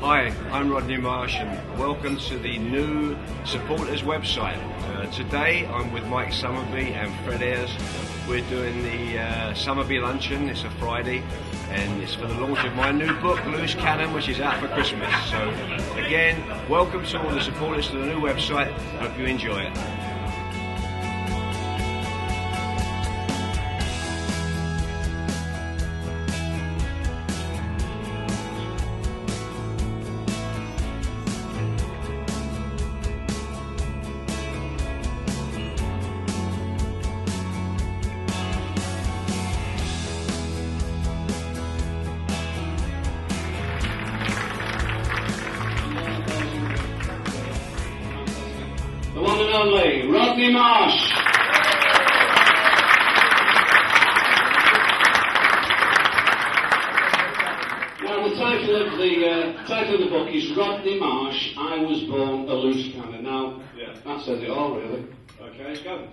Hi, I'm Rodney Marsh and welcome to the new supporters website. Today I'm with Mike Summerby and Fred Ayres. We're doing the Summerby Luncheon. It's a Friday and it's for the launch of my new book, Loose Cannon, which is out for Christmas. So again, welcome to all the supporters to the new website. Hope you enjoy it. The one and only Rodney Marsh. Now the title of the book is Rodney Marsh, I Was Born a Loose Cannon. Now, that says it all really. Okay, let's go.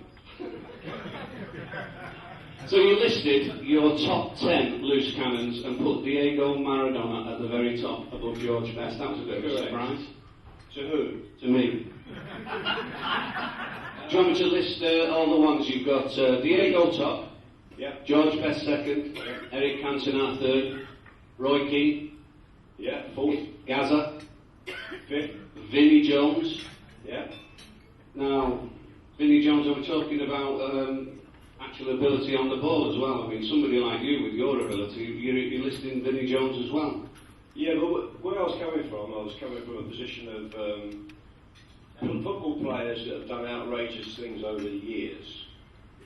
So you listed your top 10 loose cannons and put Diego Maradona at the very top above George Best. That was a bit of a surprise. To who? To me. Do you want me to list all the ones you've got? Diego top, George Best second, Eric Cantona third, Roy Keane, fourth, Gaza, fifth, Vinnie Jones. yeah. Now, Vinnie Jones, are we talking about actual ability on the ball as well? I mean, somebody like you with your ability, you're listing Vinnie Jones as well. Yeah, but where I was coming from a position of football players that have done outrageous things over the years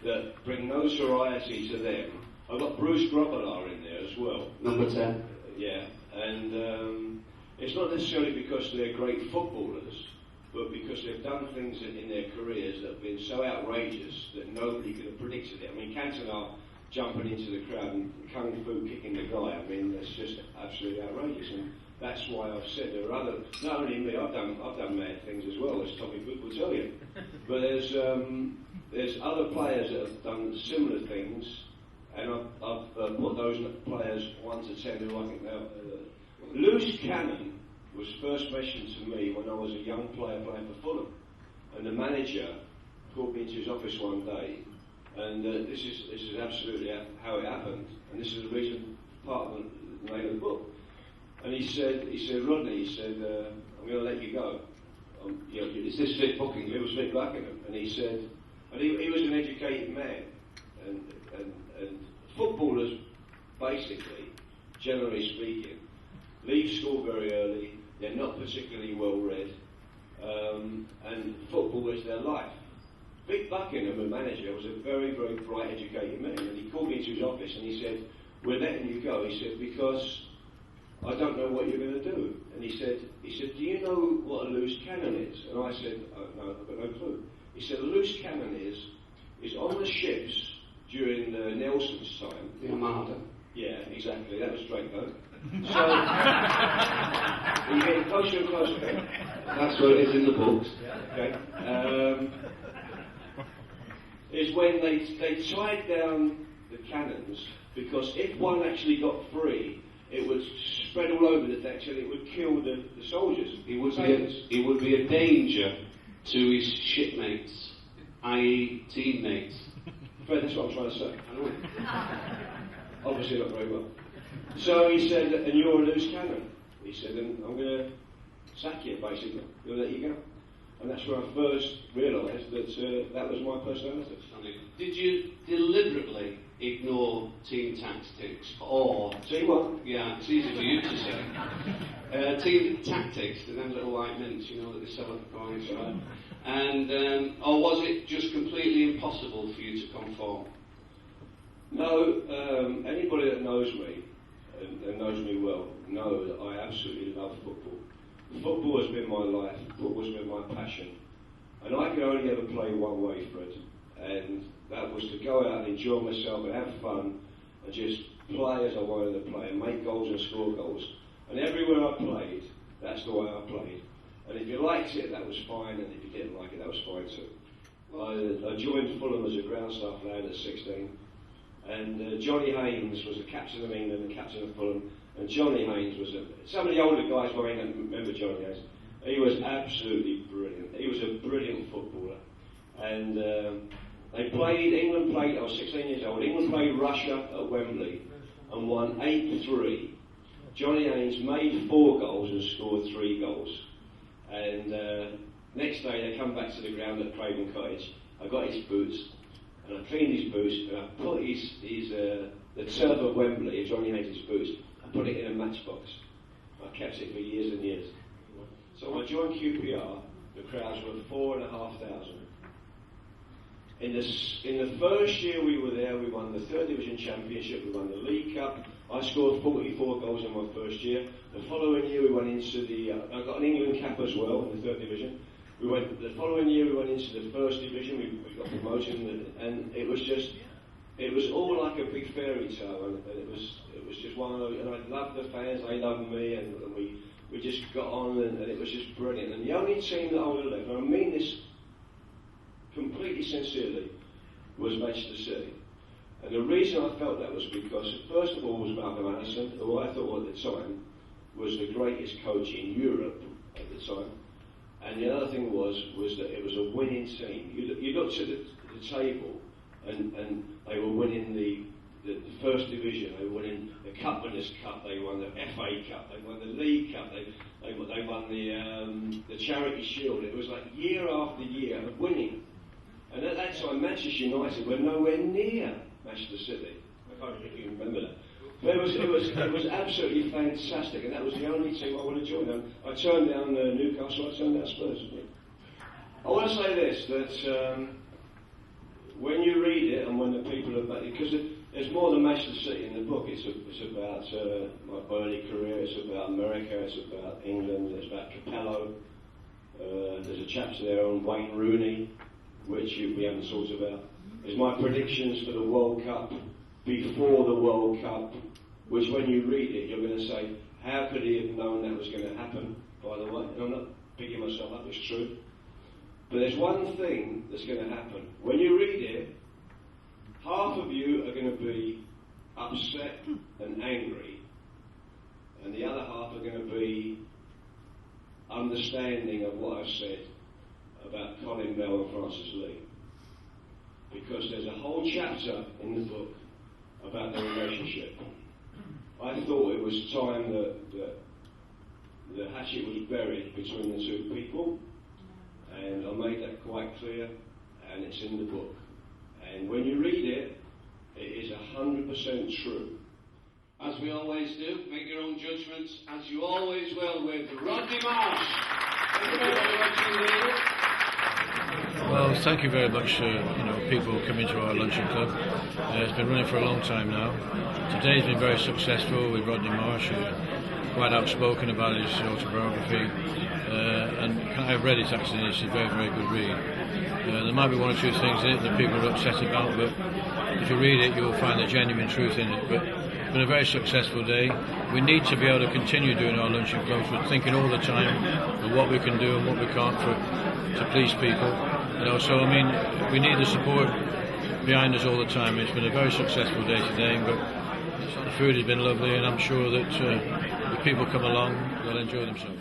that bring notoriety to them. I've got Bruce Grobbelaar in there as well. Number 10. Yeah, and it's not necessarily because they're great footballers, but because they've done things in their careers that have been so outrageous that nobody could have predicted it. I mean, Cantona jumping into the crowd and kung fu kicking the guy, I mean, it's just absolutely outrageous. And that's why I've said there are other, not only me, I've done mad things as well, as Tommy Good will tell you. But there's other players that have done similar things, and I've put those players 1 to 10 who I think now. Loose Cannon was first mentioned to me when I was a young player playing for Fulham, and the manager called me into his office one day, and this is absolutely how it happened, and this is the reason, part of the name of the book. And he said, Rodney, I'm going to let you go. Is this Vic Buckingham? It was Vic Buckingham. And he said, and he was an educated man. And footballers, basically, generally speaking, leave school very early. They're not particularly well read. And football is their life. Vic Buckingham, the manager, was a very, very bright, educated man. And he called me into his office and he said, we're letting you go. He said, because I don't know what you're going to do. And he said, do you know what a loose cannon is? And I said, oh, no, I've got no clue. He said, a loose cannon is on the ships during Nelson's time. The Armada. Yeah, exactly. That was Draco. So, you're getting closer and closer. That's what it is in the books. Okay. Is when they tied down the cannons, because if one actually got free, it would spread all over the decks and it would kill the soldiers. It would be a danger to his shipmates, i.e. teammates. Fred, that's what I'm trying to say. I know. Obviously not very well. So he said, and you're a loose cannon. He said, and I'm going to sack you, basically. I'm going to let you go. And that's when I first realised that that was my personality. Did you deliberately ignore team tactics or... See what? Yeah, it's easy for you to say. Team tactics, the them little white mints, you know, that they sell at the corner shop. And, or was it just completely impossible for you to conform? No, anybody that knows me, and knows me well, know that I absolutely love football. Football has been my life, football has been my passion. And I could only ever play one way, Fred. And that was to go out and enjoy myself and have fun and just play as I wanted to play and make goals and score goals. And everywhere I played, that's the way I played. And if you liked it, that was fine, and if you didn't like it, that was fine too. I joined Fulham as a ground staff lad at 16, and Johnny Haynes was the captain of England, the captain of Fulham, And Johnny Haynes was some of the older guys might remember Johnny Haynes. He was absolutely brilliant. He was a brilliant footballer. And England played, I was 16 years old, England played Russia at Wembley and won 8-3. Johnny Haynes made 4 goals and scored 3 goals. And next day they come back to the ground at Craven Cottage. I got his boots and I cleaned his boots and I put the turf of Wembley, Johnny Haynes' boots, I put it in a matchbox. I kept it for years and years. So when I joined QPR, the crowds were 4,500. In the first year we were there, we won the 3rd Division Championship, we won the League Cup. I scored 44 goals in my first year. The following year we went into I got an England cap as well in the 3rd Division. The following year we went into the 1st Division, we got promoted, and it was all like a big fairy tale, and it was just one of those, and I loved the fans, they loved me, and we just got on, and it was just brilliant. And the only team that I would have left, and I mean this completely sincerely, was Manchester City. And the reason I felt that was because, first of all, was Malcolm Anderson, who I thought at the time was the greatest coach in Europe at the time. And the other thing was that it was a winning team. You looked at the table, and they were winning the 1st Division, they were winning the Cup Winners' Cup, they won the FA Cup, they won the League Cup, they won the Charity Shield. It was like year after year of winning. And at that time, Manchester United were nowhere near Manchester City. I can't think you remember that. But it was absolutely fantastic, and that was the only team I would have joined. I turned down Newcastle, I turned down Spurs. I want to say this, that when you read it and when the people are back, because there's more than Manchester City in the book. It's about my early career, it's about America, it's about England, it's about Capello. There's a chapter there on Wayne Rooney, which we haven't talked about. There's my predictions for the World Cup before the World Cup, which when you read it, you're going to say, how could he have known that was going to happen, by the way? And I'm not picking myself up, it's true. But there's one thing that's going to happen. When you read it, half of you are going to be upset and angry, and the other half are going to be understanding of what I've said about Colin Bell and Francis Lee. Because there's a whole chapter in the book about their relationship. I thought it was time that the hatchet was buried between the two people, and I made that quite clear, and it's in the book. And when you read it, it is 100% true. As we always do, make your own judgments, as you always will, with Rodney Marsh. Thank you very much. Well, thank you very much, people coming to our luncheon club. It's been running for a long time now. Today's been very successful with Rodney Marsh, who's quite outspoken about his autobiography. And I've read it actually, it's a very, very good read. There might be one or two things in it that people are upset about, but if you read it, you'll find the genuine truth in it. But it's been a very successful day. We need to be able to continue doing our luncheon clubs. We're thinking all the time of what we can do and what we can't to please people. So I mean, we need the support behind us all the time. It's been a very successful day today, but the food has been lovely, and I'm sure that if people come along, they'll enjoy themselves.